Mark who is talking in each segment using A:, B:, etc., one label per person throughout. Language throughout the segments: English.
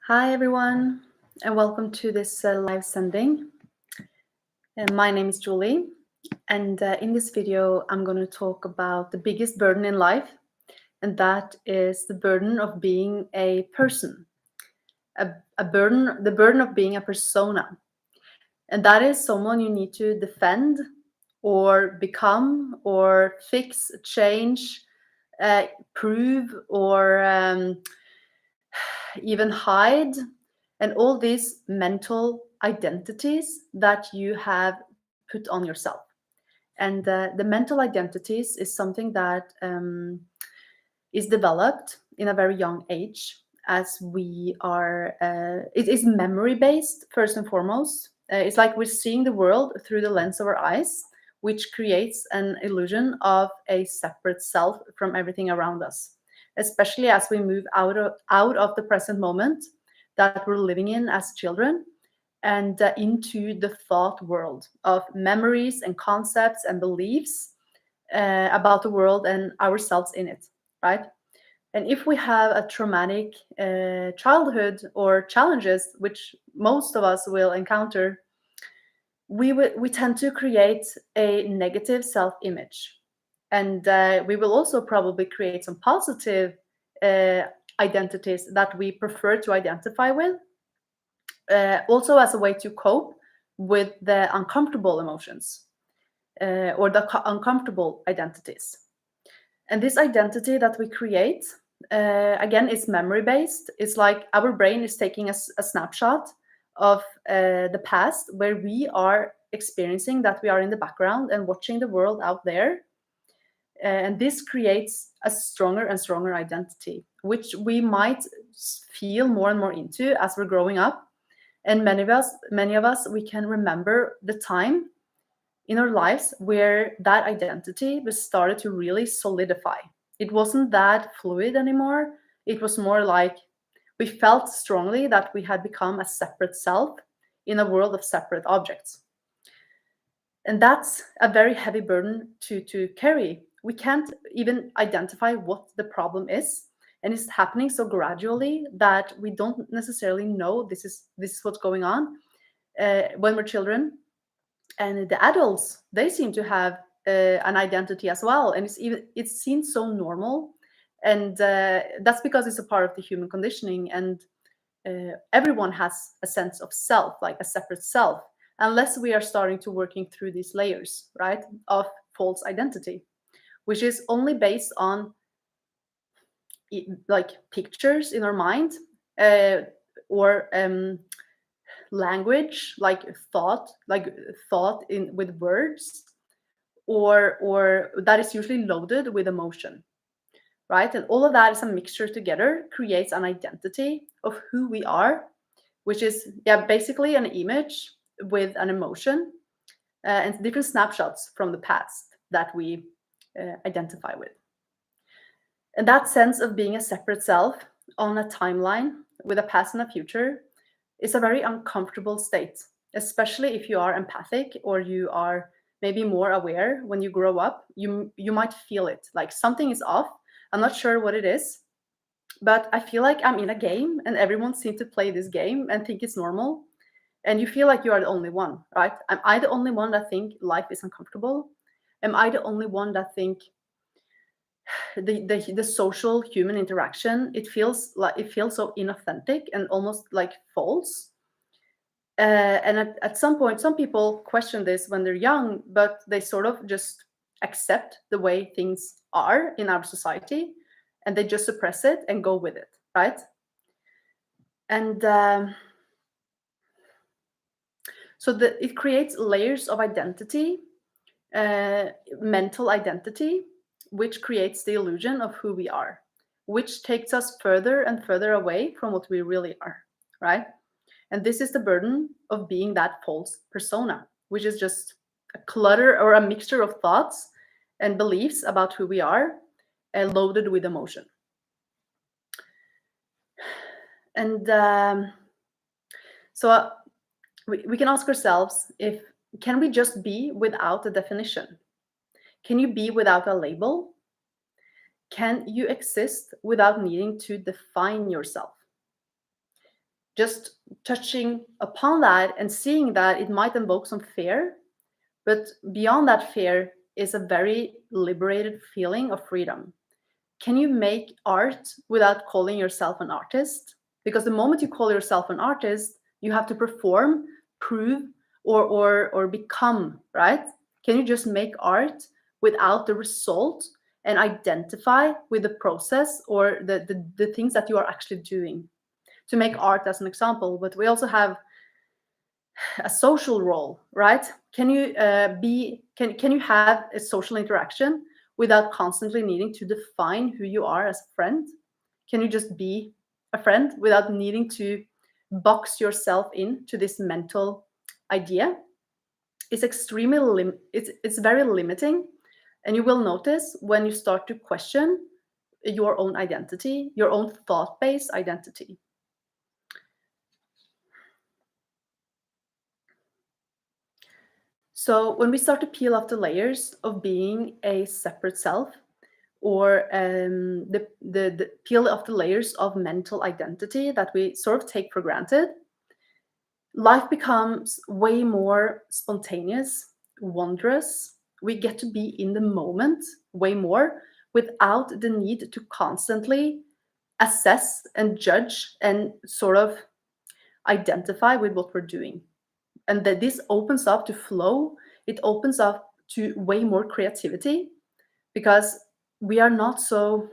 A: Hi, everyone, and welcome to this live sending. My name is Julie, and in this video, I'm going to talk about the biggest burden in life, and that is the burden of being a person, the burden of being a persona. And that is someone you need to defend or become or fix, change, prove, or even hide, and all these mental identities that you have put on yourself. And the mental identities is something that is developed in a very young age, as we are, it is memory based first and foremost. It's like we're seeing the world through the lens of our eyes, which creates an illusion of a separate self from everything around us, especially as we move out of the present moment that we're living in as children, and into the thought world of memories and concepts and beliefs about the world and ourselves in it, right? And if we have a traumatic childhood or challenges, which most of us will encounter, we tend to create a negative self-image, and we will also probably create some positive uh, identities that we prefer to identify with, also as a way to cope with the uncomfortable emotions or the uncomfortable identities. And this identity that we create, again, is memory based. It's like our brain is taking a snapshot of the past, where we are experiencing that we are in the background and watching the world out there. And this creates a stronger and stronger identity, which we might feel more and more into as we're growing up. And many of us, we can remember the time in our lives where that identity was started to really solidify. It wasn't that fluid anymore. It was more like we felt strongly that we had become a separate self in a world of separate objects. And that's a very heavy burden to carry. We can't even identify what the problem is. And it's happening so gradually that we don't necessarily know this is what's going on when we're children. And the adults, they seem to have an identity as well, and it's seen so normal. And that's because it's a part of the human conditioning, and everyone has a sense of self, like a separate self, unless we are starting to working through these layers, right, of false identity, which is only based on like pictures in our mind, or language, like thought in with words, or that is usually loaded with emotion, right? And all of that is a mixture together, creates an identity of who we are, which is, yeah, basically an image with an emotion, and different snapshots from the past that we identify with. And that sense of being a separate self on a timeline with a past and a future is a very uncomfortable state, especially if you are empathic or you are maybe more aware. When you grow up, you might feel it, like something is off. I'm not sure what it is, but I feel like I'm in a game and everyone seems to play this game and think it's normal. And you feel like you are the only one, right? Am I the only one that think life is uncomfortable? Am I the only one that think the social human interaction, it feels so inauthentic and almost like false? And at some point, some people question this when they're young, but they sort of just accept the way things are in our society, and they just suppress it and go with it, right? And so it creates layers of identity, mental identity, which creates the illusion of who we are, which takes us further and further away from what we really are, right? And this is the burden of being that false persona, which is just a clutter or a mixture of thoughts and beliefs about who we are, loaded with emotion. And so we can ask ourselves, if can we just be without a definition? Can you be without a label? Can you exist without needing to define yourself? just touching upon that and seeing that it might invoke some fear, but beyond that fear is a very liberated feeling of freedom. Can you make art without calling yourself an artist? Because the moment you call yourself an artist, you have to perform, prove, or become, right? Can you just make art without the result and identify with the process or the things that you are actually doing? To make art as an example, but we also have a social role, right? Can you can you have a social interaction without constantly needing to define who you are as a friend? Can you just be a friend without needing to box yourself into this mental idea? It's extremely it's very limiting, and you will notice when you start to question your own identity, your own thought-based identity. So when we start to peel off the layers of being a separate self, or the peel off the layers of mental identity that we sort of take for granted, life becomes way more spontaneous, wondrous. We get to be in the moment way more without the need to constantly assess and judge and sort of identify with what we're doing. And that this opens up to flow, it opens up to way more creativity, because we are not so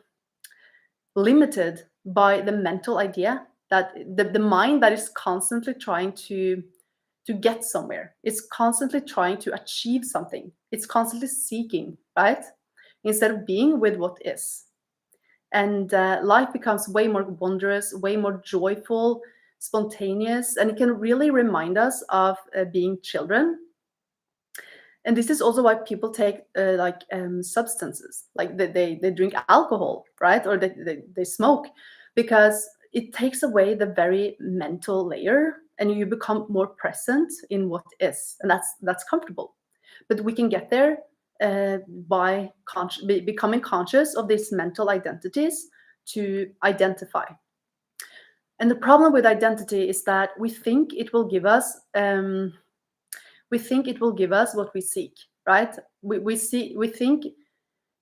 A: limited by the mental idea that the mind that is constantly trying to get somewhere. It's constantly trying to achieve something. It's constantly seeking, right? Instead of being with what is. And life becomes way more wondrous, way more joyful, spontaneous, and it can really remind us of being children. And this is also why people take substances, like they drink alcohol, right? Or they smoke, because it takes away the very mental layer and you become more present in what is, and that's comfortable. But we can get there by becoming conscious of these mental identities to identify. And the problem with identity is that we think it will give us what we seek, right? We think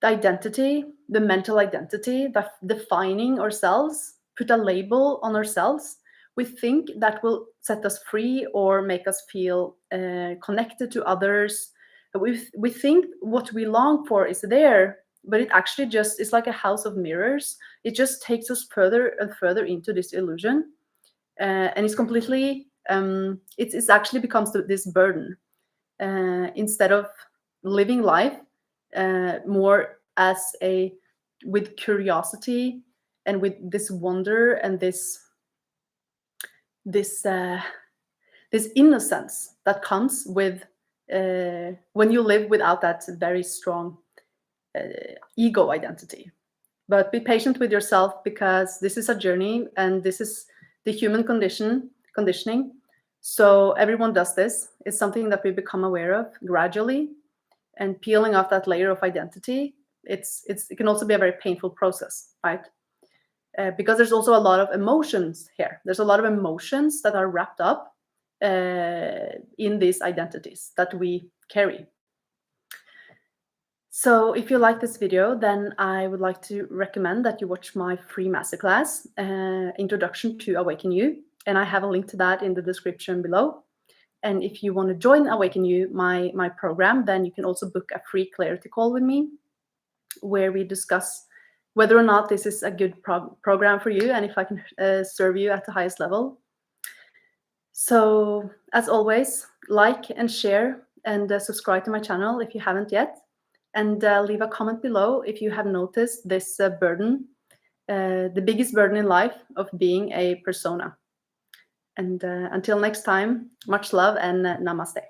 A: the identity, the mental identity, the defining ourselves, put a label on ourselves, we think that will set us free or make us feel connected to others. We think what we long for is there, but it actually just is like a house of mirrors. It just takes us further and further into this illusion, and it's completely it's actually becomes this burden, instead of living life more as a with curiosity and with this wonder and this this innocence that comes with when you live without that very strong ego identity. But be patient with yourself, because this is a journey and this is the human conditioning. So everyone does this. It's something that we become aware of gradually, and peeling off that layer of identity, it can also be a very painful process, right? Because there's also a lot of emotions here. There's a lot of emotions that are wrapped up in these identities that we carry. So if you like this video, then I would like to recommend that you watch my free masterclass, Introduction to Awaken You. And I have a link to that in the description below. And if you want to join Awaken You, my program, then you can also book a free clarity call with me, where we discuss whether or not this is a good program for you and if I can serve you at the highest level. So as always, like and share and subscribe to my channel if you haven't yet. And leave a comment below if you have noticed this burden, the biggest burden in life of being a persona. And until next time, much love and namaste.